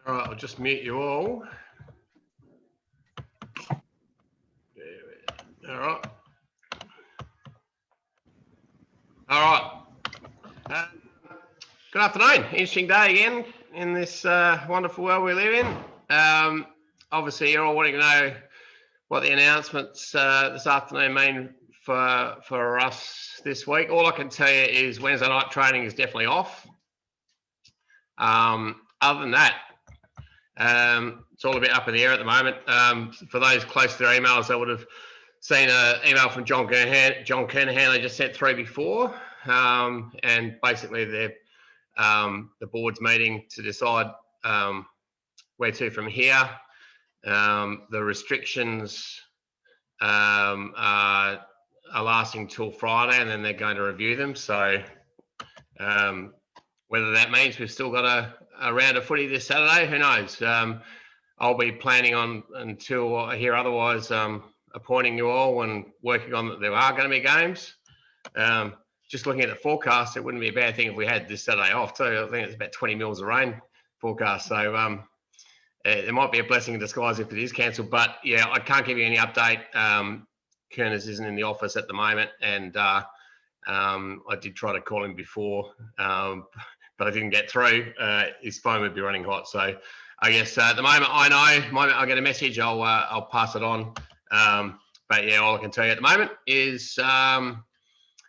All right, I'll just mute you all. All right. All right. Good afternoon. Interesting day again in this wonderful world we live in. Obviously, you're all wanting to know what the announcements this afternoon mean for us this week. All I can tell you is Wednesday night training is definitely off. Other than that, it's all a bit up in the air at the moment. For those close to their emails, they would have seen an email from John Kernahan they just sent through before, and basically the board's meeting to decide where to from here. The restrictions are lasting till Friday, and then they're going to review them. So whether that means we've still got a round of footy this Saturday, who knows? I'll be planning on, until I hear otherwise, appointing you all and working on that there are going to be games. Just looking at the forecast, it wouldn't be a bad thing if we had this Saturday off too. I think it's about 20 mils of rain forecast. So it might be a blessing in disguise if it is cancelled. But yeah, I can't give you any update. Kerners isn't in the office at the moment, and I did try to call him before, but I didn't get through. His phone would be running hot. So I guess at the moment I know, the moment I get a message, I'll pass it on. But yeah, all I can tell you at the moment is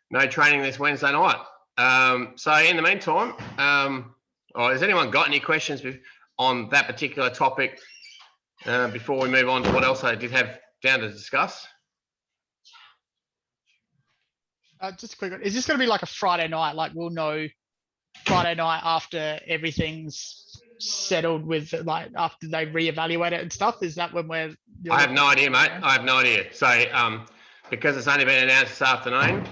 no training this Wednesday night. So in the meantime, has anyone got any questions on that particular topic before we move on to what else I did have down to discuss? Just a quick one. Is this going to be like a Friday night? Like we'll know Friday night after everything's settled with, like, after they reevaluate it and stuff? Is that when we're... I have no idea, mate. I have no idea. So because it's only been announced this afternoon,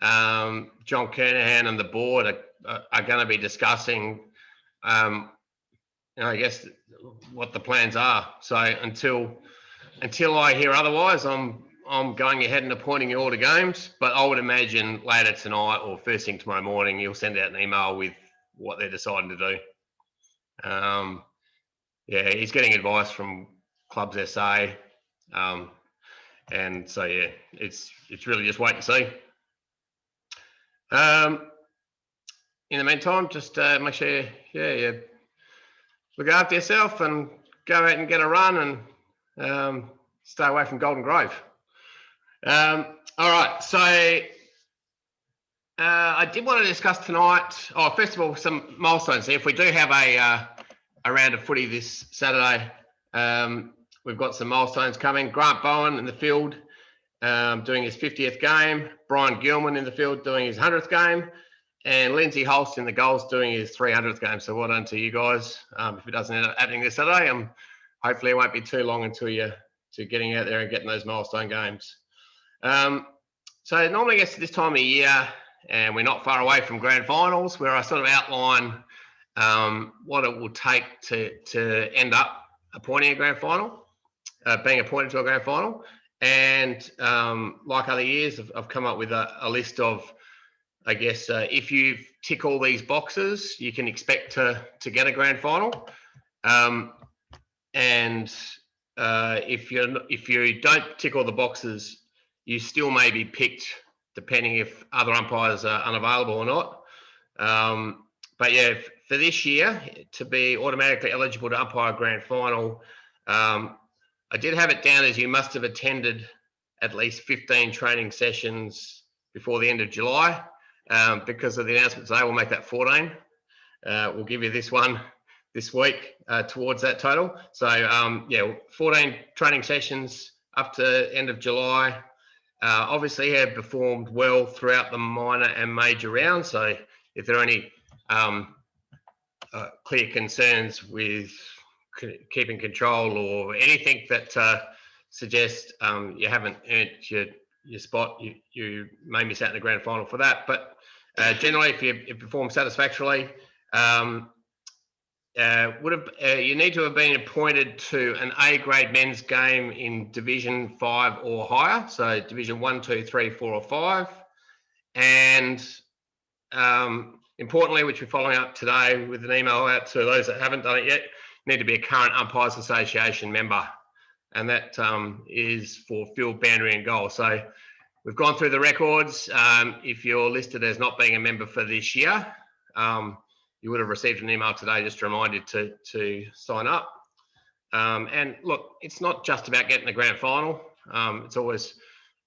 John Kernahan and the board are going to be discussing, I guess, what the plans are. So until I hear otherwise, I'm going ahead and appointing you all to games. But I would imagine later tonight or first thing tomorrow morning, you'll send out an email with what they're deciding to do. Yeah, he's getting advice from Clubs SA, and so yeah, it's really just wait and see. In the meantime, just make sure you look after yourself and go out and get a run and stay away from Golden Grove. All right, so I did want to discuss tonight. Oh, first of all, some milestones. If we do have a round of footy this Saturday, we've got some milestones coming. Grant Bowen in the field doing his 50th game. Brian Gilman in the field doing his 100th game. And Lindsay Holst in the goals doing his 300th game. So well done to you guys. If it doesn't end up happening this Saturday, hopefully it won't be too long until you're getting out there and getting those milestone games. So it normally gets to this time of year, and we're not far away from grand finals, where I sort of outline what it will take to end up appointing a grand final, being appointed to a grand final. And like other years, I've come up with a list of, I guess, if you tick all these boxes, you can expect to get a grand final. And if you don't tick all the boxes, you still may be picked, depending if other umpires are unavailable or not. But yeah, for this year, to be automatically eligible to umpire a grand final, I did have it down as you must have attended at least 15 training sessions before the end of July. Because of the announcement today, we'll make that 14. We'll give you this one this week towards that total. So yeah, 14 training sessions up to end of July. Obviously have performed well throughout the minor and major rounds. So if there are any clear concerns with keeping control or anything that suggests you haven't earned your spot, you may miss out in the grand final for that. But generally, if you perform satisfactorily, you need to have been appointed to an A grade men's game in Division 5 or higher, so Division 1, 2, 3, 4 or 5. And importantly, which we're following up today with an email out to those that haven't done it yet, need to be a current Umpires Association member, and that is for field, boundary and goal. So we've gone through the records. If you're listed as not being a member for this year, you would have received an email today just to remind you to sign up. And look, it's not just about getting the grand final. It's always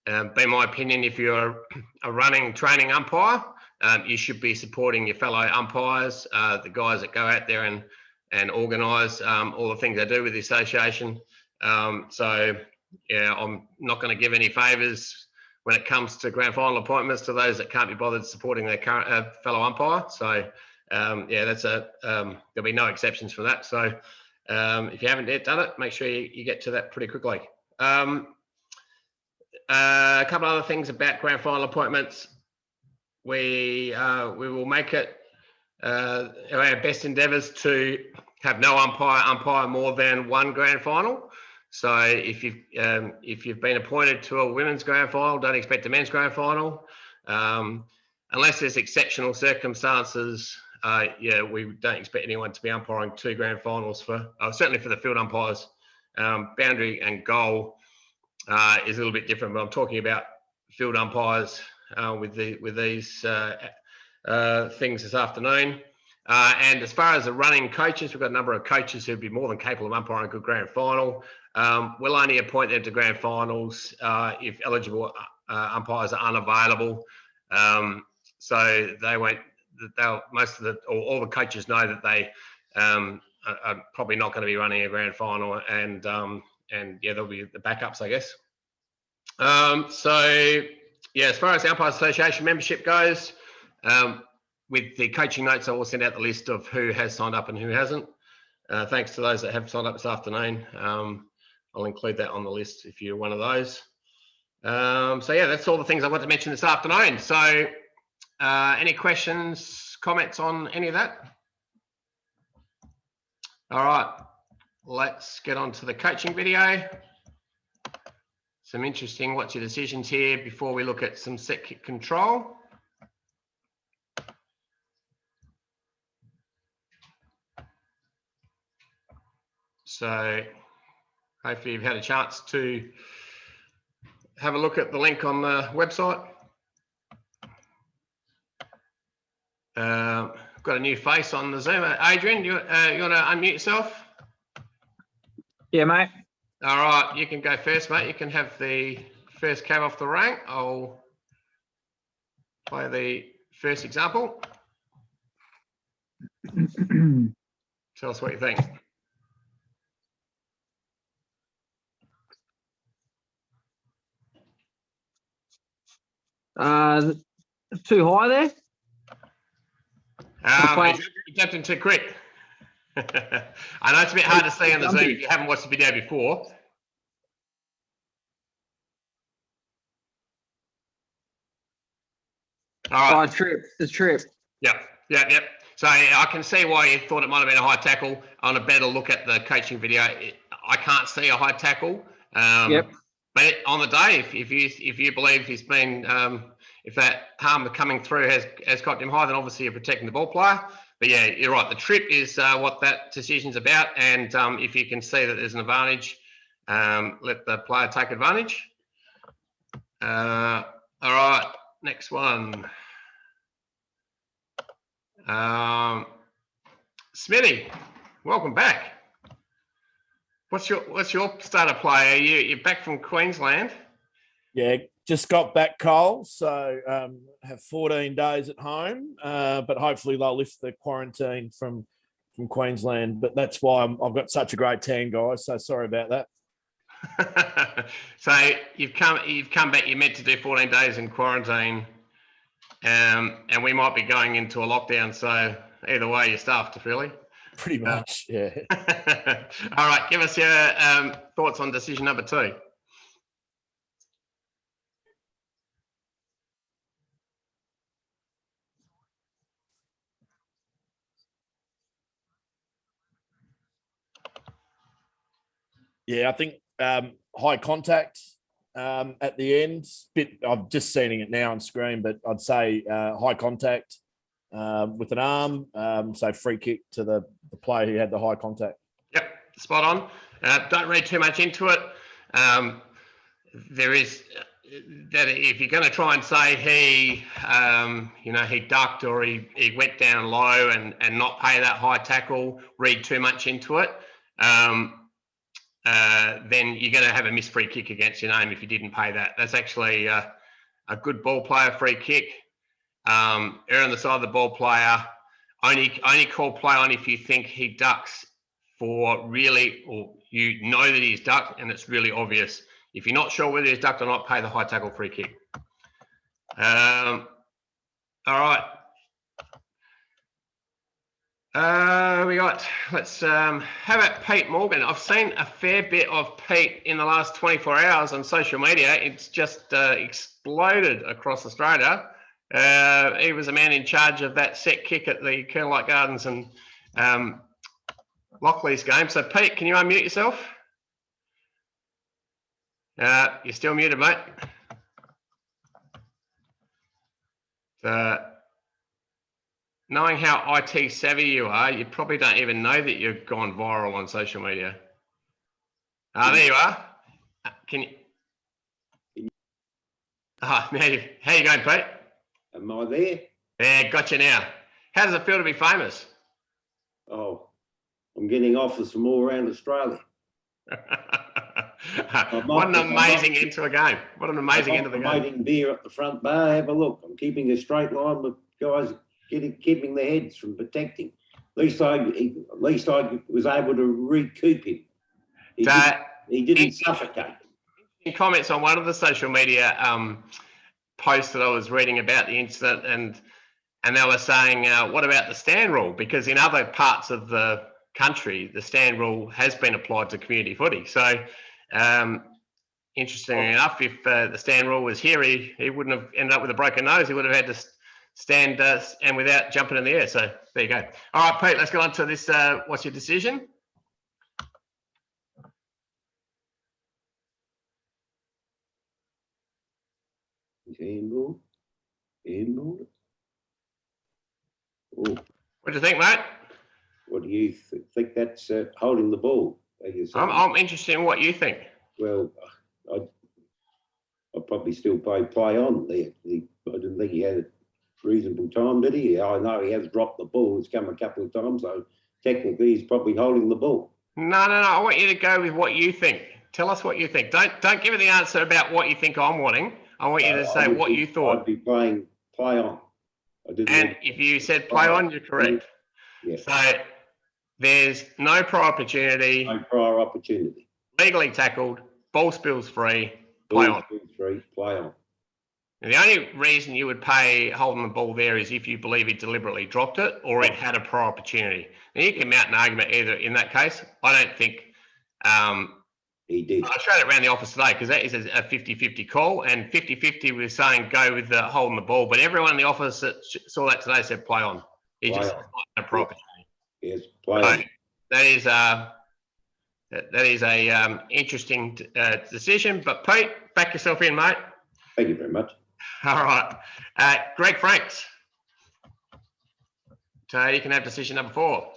been my opinion, if you're a running training umpire, you should be supporting your fellow umpires, the guys that go out there and organise all the things they do with the association. So yeah, I'm not going to give any favours when it comes to grand final appointments to those that can't be bothered supporting their current fellow umpire. So yeah, that's there'll be no exceptions for that. So if you haven't yet done it, make sure you get to that pretty quickly. A couple other things about grand final appointments. We will make it our best endeavours to have no umpire more than one grand final. So if you've been appointed to a women's grand final, don't expect a men's grand final, unless there's exceptional circumstances. Yeah, we don't expect anyone to be umpiring 2 grand finals for certainly for the field umpires. Boundary and goal is a little bit different, but I'm talking about field umpires with these things this afternoon. And as far as the running coaches, we've got a number of coaches who'd be more than capable of umpiring a good grand final. We'll only appoint them to grand finals if eligible umpires are unavailable. So they won't. Most of the or all the coaches know that they are probably not going to be running a grand final, and yeah, there'll be the backups, I guess. So yeah, as far as the Umpires Association membership goes, with the coaching notes, I will send out the list of who has signed up and who hasn't. Thanks to those that have signed up this afternoon. I'll include that on the list if you're one of those. So yeah, that's all the things I want to mention this afternoon. So any questions, comments on any of that? All right, let's get on to the coaching video. Some interesting what's your decisions here before we look at some set kick control. So hopefully you've had a chance to have a look at the link on the website. Got a new face on the Zoom. Adrian, you want to unmute yourself? Yeah, mate. All right, you can go first, mate. You can have the first cab off the rank. I'll play the first example. Tell us what you think. Too high there. You jumped in too quick. I know it's a bit hard to see on the Zoom if you haven't watched the video before. All right. The trip. Yep. So I can see why you thought it might have been a high tackle. On a better look at the coaching video, I can't see a high tackle. Yep. But on the day, if you believe he's been, if that harm coming through has got him high, then obviously you're protecting the ball player. But yeah, you're right. The trip is what that decision's about. And if you can see that there's an advantage, let the player take advantage. All right, next one. Smithy, welcome back. What's your state of play? You're back from Queensland? Yeah, just got back, Cole. So have 14 days at home, but hopefully they'll lift the quarantine from Queensland. But that's why I've got such a great tan, guys. So sorry about that. So you've come back. You're meant to do 14 days in quarantine, and we might be going into a lockdown. So either way, you're stuffed, really. Pretty much, yeah. All right, give us your thoughts on decision number 2. Yeah, I think high contact at the end. I'm just seeing it now on screen, but I'd say high contact with an arm. So free kick to the player who had the high contact. Yep, spot on. Don't read too much into it. There is that if you're going to try and say he, he ducked or he went down low and not pay that high tackle, read too much into it, then you're going to have a missed free kick against your name if you didn't pay that. That's actually a good ball player free kick. Err on the side of the ball player. Only call play on if you think he ducks for really, or you know that he's ducked and it's really obvious. If you're not sure whether he's ducked or not, pay the high tackle free kick. All right. Let's how about Pete Morgan? I've seen a fair bit of Pete in the last 24 hours on social media. It's just exploded across Australia. He was a man in charge of that set kick at the Kerlite Gardens and Lockley's game. So Pete, can you unmute yourself? You're still muted, mate. Knowing how IT savvy you are, you probably don't even know that you've gone viral on social media. There you are. Can you? How you going, Pete? Am I there? Yeah, got you now. How does it feel to be famous? Oh, I'm getting offers from all around Australia. What an amazing end to a game. What an amazing end to the game. I'm waiting beer at the front bar. Have a look. I'm keeping a straight line with guys keeping their heads from protecting. At least I was able to recoup him. He didn't suffocate. In comments on one of the social media posts that I was reading about the incident, and they were saying, what about the stand rule? Because in other parts of the country, the stand rule has been applied to community footy. So, interestingly enough, if the stand rule was here, he wouldn't have ended up with a broken nose. He would have had to stand and without jumping in the air. So there you go. All right, Pete, let's go on to this. What's your decision? Handball. Oh, What do you think, mate? what do you think? That's holding the ball? I'm interested in what you think. Well, I'd probably still play on there. I didn't think he had a reasonable time, did he? I know he has dropped the ball. It's come a couple of times, so technically he's probably holding the ball. No. I want you to go with what you think. Tell us what you think. Don't give me the answer about what you think I'm wanting. I want you to say what you thought. I'd be playing play on. And if you said play on, you're correct. Yes. So there's no prior opportunity. No prior opportunity. Legally tackled. Ball spills free. Play on. Play on. And the only reason you would pay holding the ball there is if you believe he deliberately dropped it or it had a prior opportunity. Now you can mount an argument either in that case. I don't think he did. I showed it around the office today because that is a 50-50 call, and 50-50 was saying go with the holding the ball, but everyone in the office that saw that today said play on. He just not a prior opportunity. Yes, play on. That is a interesting decision. But Pete, back yourself in, mate. Thank you very much. All right, Greg Franks. So you can have decision number 4.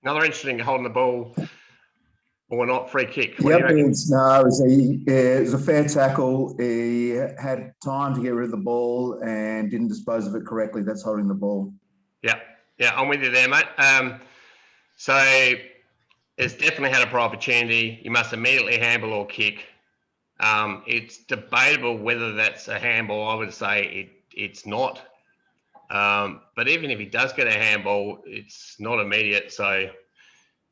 Another interesting holding the ball or not free kick. Yep, it was a fair tackle. He had time to get rid of the ball and didn't dispose of it correctly. That's holding the ball. Yeah, I'm with you there, mate. So it's definitely had a prior opportunity. You must immediately handball or kick. It's debatable whether that's a handball. I would say it's not. But even if he does get a handball, it's not immediate. So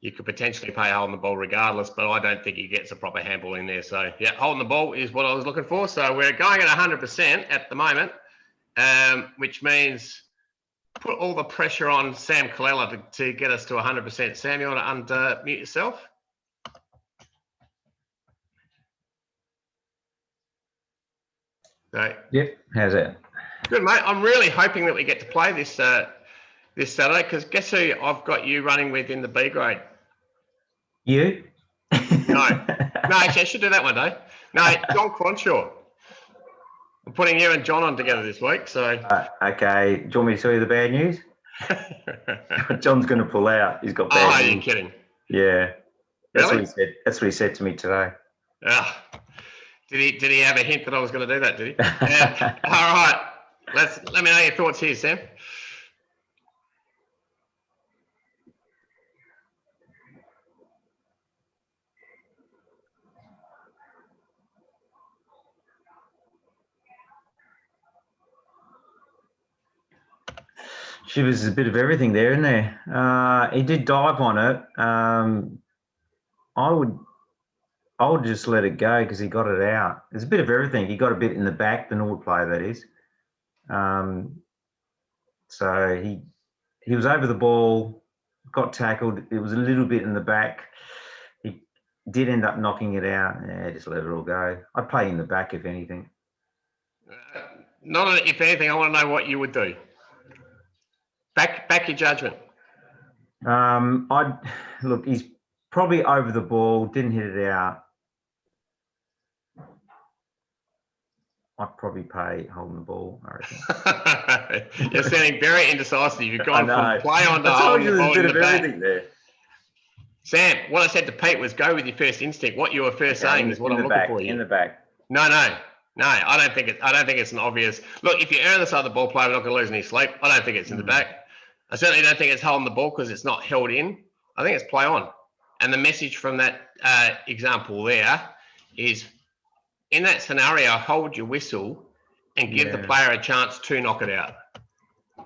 you could potentially pay holding the ball regardless, but I don't think he gets a proper handball in there. So yeah, holding the ball is what I was looking for. So we're going at 100% at the moment, which means put all the pressure on Sam Colella to get us to 100%. Sam, you want to unmute yourself? So, yep, how's that? Good, mate. I'm really hoping that we get to play this this Saturday because guess who I've got you running with in the B grade? You? No, actually, I should do that one day. No, John Cronshaw. I'm putting you and John on together this week, so. Okay. Do you want me to tell you the bad news? John's going to pull out. He's got bad Oh, news. you're kidding. Yeah. That's Really? what he said. That's what he said to me today. Did he have a hint that I was going to do that? Did he? Yeah. All right. Let me know your thoughts here, Sam. She was a bit of everything there, isn't there? He did dive on it. I would just let it go because he got it out. There's a bit of everything. He got a bit in the back, the Norwood player, that is. So he was over the ball, got tackled. It was a little bit in the back. He did end up knocking it out. Yeah, just let it all go. I'd play in the back if anything. Not if anything. I want to know what you would do. Back your judgment. Look. He's probably over the ball. Didn't hit it out. I'd probably pay holding the ball, I reckon. You're sounding very indecisive. You've gone from play on to I told holding you the there's ball a bit in of the back. everything there. Sam, what I said to Pete was go with your first instinct. What you were first saying is what I'm looking for here. In the back. No. I don't think it's an obvious. Look, if you err on the side of the ball player, we're not going to lose any sleep. I don't think it's in the back. I certainly don't think it's holding the ball because it's not held in. I think it's play on. And the message from that example there is, in that scenario, hold your whistle and give the player a chance to knock it out.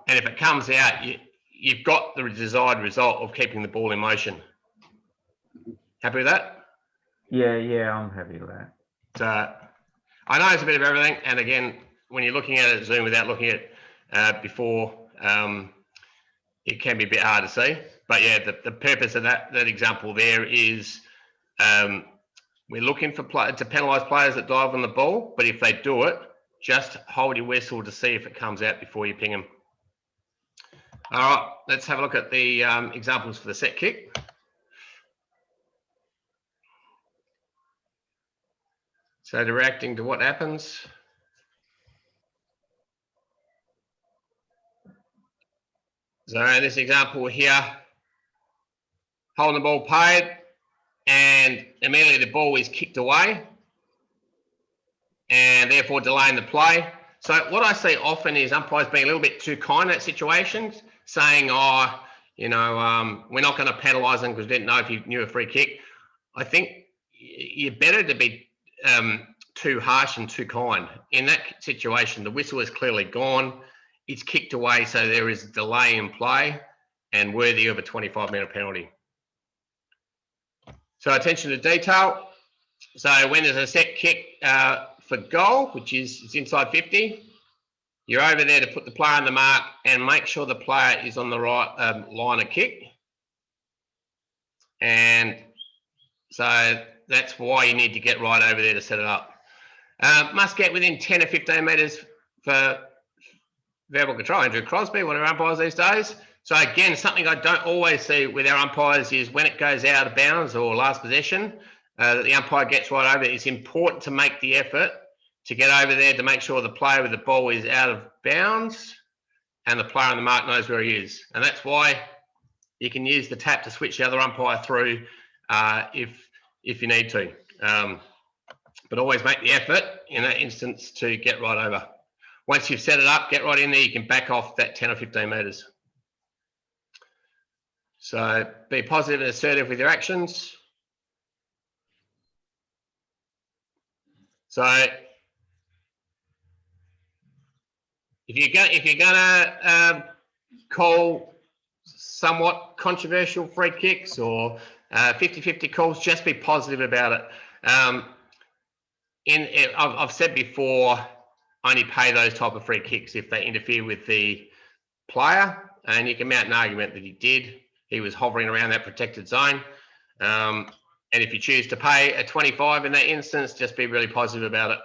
And if it comes out, you've got the desired result of keeping the ball in motion. Happy with that? Yeah, I'm happy with that. So I know it's a bit of everything. And again, when you're looking at it Zoom without looking at before, it can be a bit hard to see. But yeah, the purpose of that example there is we're looking for to penalise players that dive on the ball. But if they do it, just hold your whistle to see if it comes out before you ping them. All right, let's have a look at the examples for the set kick. So they're reacting to what happens. So in this example here, holding the ball paid, and immediately the ball is kicked away, and therefore delaying the play. So what I see often is umpires being a little bit too kind at situations, saying, we're not going to penalise them because we didn't know if you knew a free kick. I think you're better to be too harsh and too kind. In that situation, the whistle is clearly gone. It's kicked away, so there is a delay in play and worthy of a 25-minute penalty. So attention to detail. So when there's a set kick for goal, which is it's inside 50, you're over there to put the player on the mark and make sure the player is on the right line of kick. And so that's why you need to get right over there to set it up. Must get within 10 or 15 metres for verbal control. Andrew Crosby, one of our umpires these days. So again, something I don't always see with our umpires is when it goes out of bounds or last possession, that the umpire gets right over it. It's important to make the effort to get over there to make sure the player with the ball is out of bounds and the player on the mark knows where he is. And that's why you can use the tap to switch the other umpire through if you need to. But always make the effort in that instance to get right over. Once you've set it up, get right in there, you can back off that 10 or 15 metres. So be positive and assertive with your actions. So if you're gonna call somewhat controversial free kicks or 50-50 calls, just be positive about it. I've said before, only pay those type of free kicks if they interfere with the player, and you can mount an argument that he did. He was hovering around that protected zone. And if you choose to pay a 25 in that instance, just be really positive about it.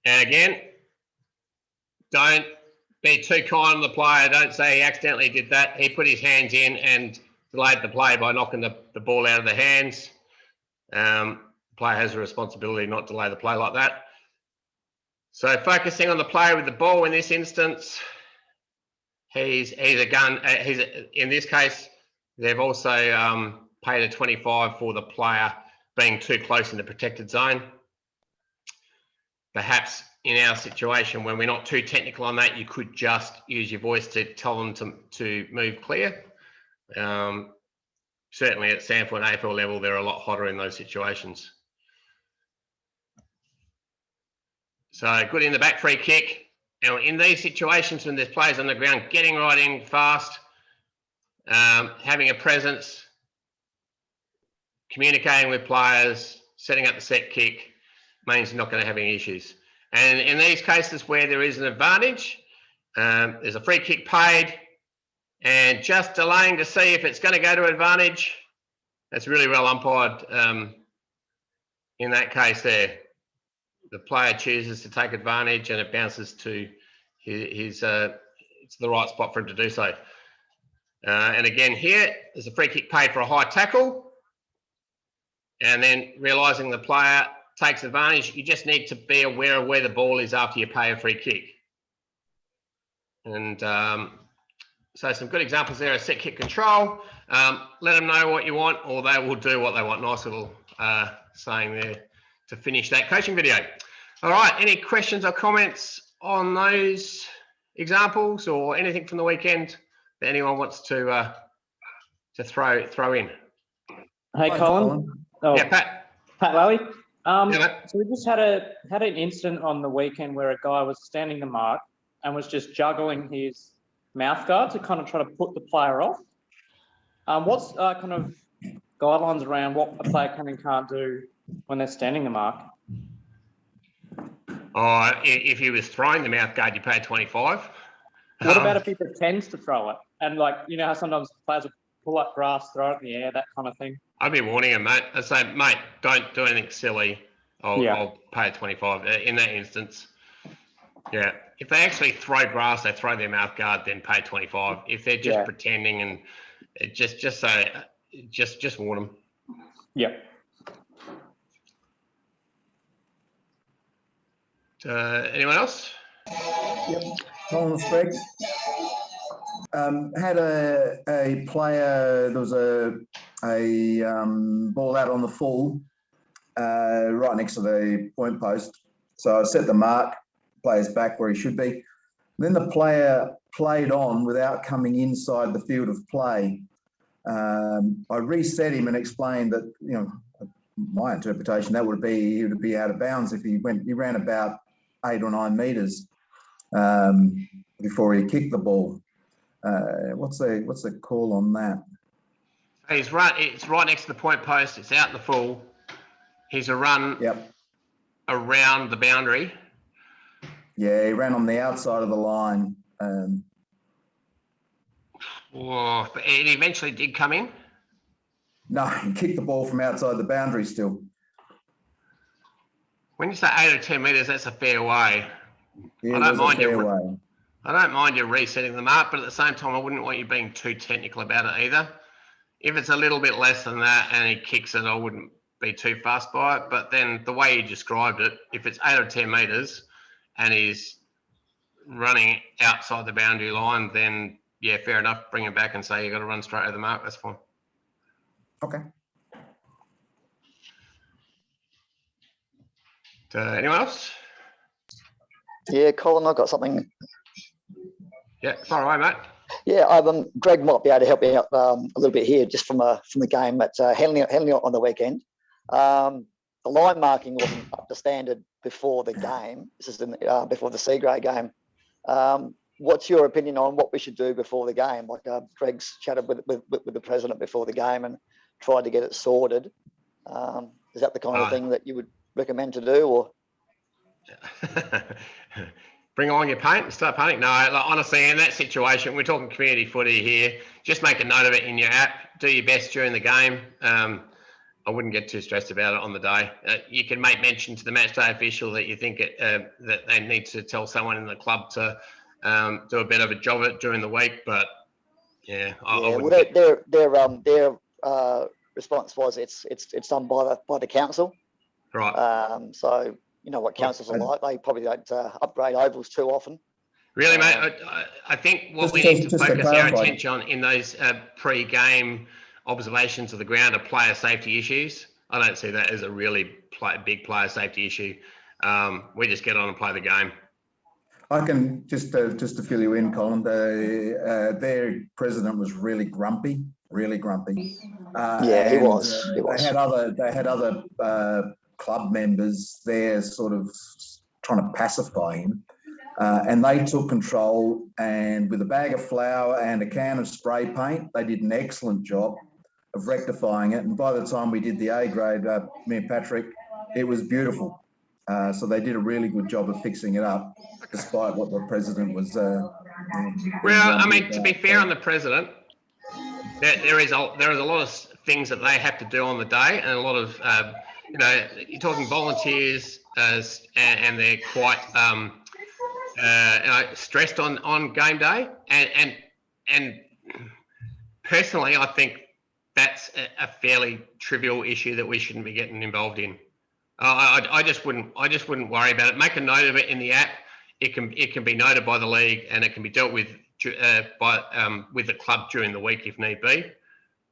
And again, don't be too kind on the player. Don't say he accidentally did that. He put his hands in and delayed the play by knocking the ball out of the hands. The player has a responsibility not to delay the play like that. So focusing on the player with the ball in this instance, he's a gun. In this case, they've also paid a 25 for the player being too close in the protected zone. Perhaps in our situation, when we're not too technical on that, you could just use your voice to tell them to move clear. Certainly at Sanford and AFL level, they're a lot hotter in those situations. So good in the back free kick. Now in these situations when there's players on the ground, getting right in fast, having a presence, communicating with players, setting up the set kick means you're not going to have any issues. And in these cases where there is an advantage, there's a free kick paid, and just delaying to see if it's going to go to advantage, that's really well umpired in that case there. The player chooses to take advantage and it bounces to it's the right spot for him to do so. And again here, there's a free kick paid for a high tackle, and then realising the player takes advantage, you just need to be aware of where the ball is after you pay a free kick. And so some good examples there are set kick control. Let them know what you want, or they will do what they want. Nice little saying there to finish that coaching video. All right, any questions or comments on those examples or anything from the weekend that anyone wants to throw in? Hey, Hi, Colin. Oh, Yeah, Pat. Lally. Yeah, mate. So we just had an incident on the weekend where a guy was standing the mark and was just juggling his mouth guard to kind of try to put the player off. What's kind of guidelines around what a player can and can't do when they're standing the mark? If he was throwing the mouth guard, you pay 25. What about if he pretends to throw it? And like, you know how sometimes players will pull up grass, throw it in the air, that kind of thing? I'd be warning him, mate. I'd say, mate, don't do anything silly. I'll pay 25 in that instance. Yeah. If they actually throw grass, they throw their mouth guard, then pay 25. If they're just pretending and just warn them. Yep. Anyone else? Yep. Colin Sprague. Had a player, there was a ball out on the full, right next to the point post. So I set the mark, player's back where he should be. Then the player played on without coming inside the field of play. I reset him and explained that, you know, my interpretation, that would be he would be out of bounds if he ran about 8 or 9 meters before he kicked the ball. What's the call on that? It's right next to the point post. It's out in the full. He's a run around the boundary. Yeah, he ran on the outside of the line. But it eventually did come in. No, he kicked the ball from outside the boundary still. When you say 8 or 10 metres, that's a fair way. Yeah, I don't mind fair way. I don't mind you resetting them up, but at the same time, I wouldn't want you being too technical about it either. If it's a little bit less than that and he kicks it, I wouldn't be too fussed by it. But then the way you described it, if it's 8 or 10 metres and he's running outside the boundary line, then yeah, fair enough. Bring him back and say you got to run straight over the mark. That's fine. Okay. Anyone else? Yeah, Colin, I've got something. Yeah, far away, mate. Yeah, Greg might be able to help me out a little bit here, just from the game, but handling it on the weekend. The line marking wasn't up to standard before the game. This is before the C-grade game. What's your opinion on what we should do before the game? Like Greg's chatted with the president before the game and tried to get it sorted. Is that the kind of thing that you would recommend to do, or? Bring on your paint and start painting. No, like, honestly, in that situation, we're talking community footy here. Just make a note of it in your app. Do your best during the game. I wouldn't get too stressed about it on the day. You can make mention to the match day official that you think that they need to tell someone in the club to do a bit of a job at it during the week. But yeah, I Yeah, wouldn't well, their response was it's done by the council. right. So you know what councils are like; they probably don't upgrade ovals too often. Really, mate, I think what we need to focus our attention on in those pre-game observations of the ground are player safety issues. I don't see that as a really big player safety issue. We just get on and play the game. I can just to fill you in, Colin. Their president was really grumpy. Yeah, he was. They had other club members there, sort of trying to pacify him. And they took control, and with a bag of flour and a can of spray paint, they did an excellent job of rectifying it. And by the time we did the A grade, me and Patrick, it was beautiful. So they did a really good job of fixing it up, despite what the president was. Well, I mean, to be fair on the president, there is a lot of things that they have to do on the day, and a lot of you're talking volunteers, and they're quite stressed on game day, and personally, I think that's a fairly trivial issue that we shouldn't be getting involved in. I just wouldn't worry about it. Make a note of it in the app. It can be noted by the league, and it can be dealt with with the club during the week if need be.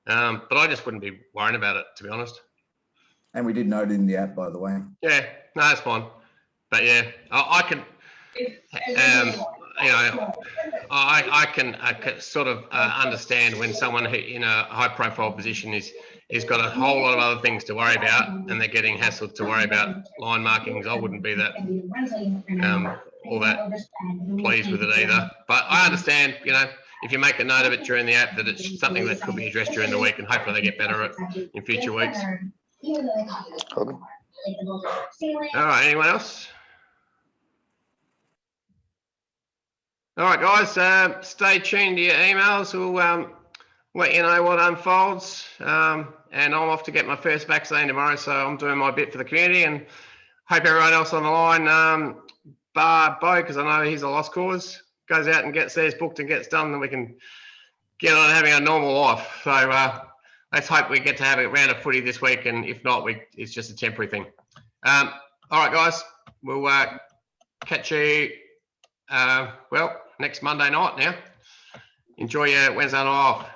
But I just wouldn't be worrying about it, to be honest. And we did note it in the app, by the way. Yeah, no, that's fine. But yeah, I can. I can sort of understand when someone who in a high-profile position is got a whole lot of other things to worry about, and they're getting hassled to worry about line markings. I wouldn't be that all that pleased with it either. But I understand, if you make a note of it during the app, that it's something that could be addressed during the week, and hopefully they get better at it in future weeks. Okay. All right, anyone else? All right, guys, stay tuned to your emails. We'll let you know what unfolds. And I'm off to get my first vaccine tomorrow, so I'm doing my bit for the community, and hope everyone else on the line, bar Bo, because I know he's a lost cause, goes out and gets theirs booked and gets done, then we can get on having a normal life. So let's hope we get to have a round of footy this week, and if not, it's just a temporary thing. All right, guys, we'll catch you, next Monday night now. Enjoy your Wednesday night off.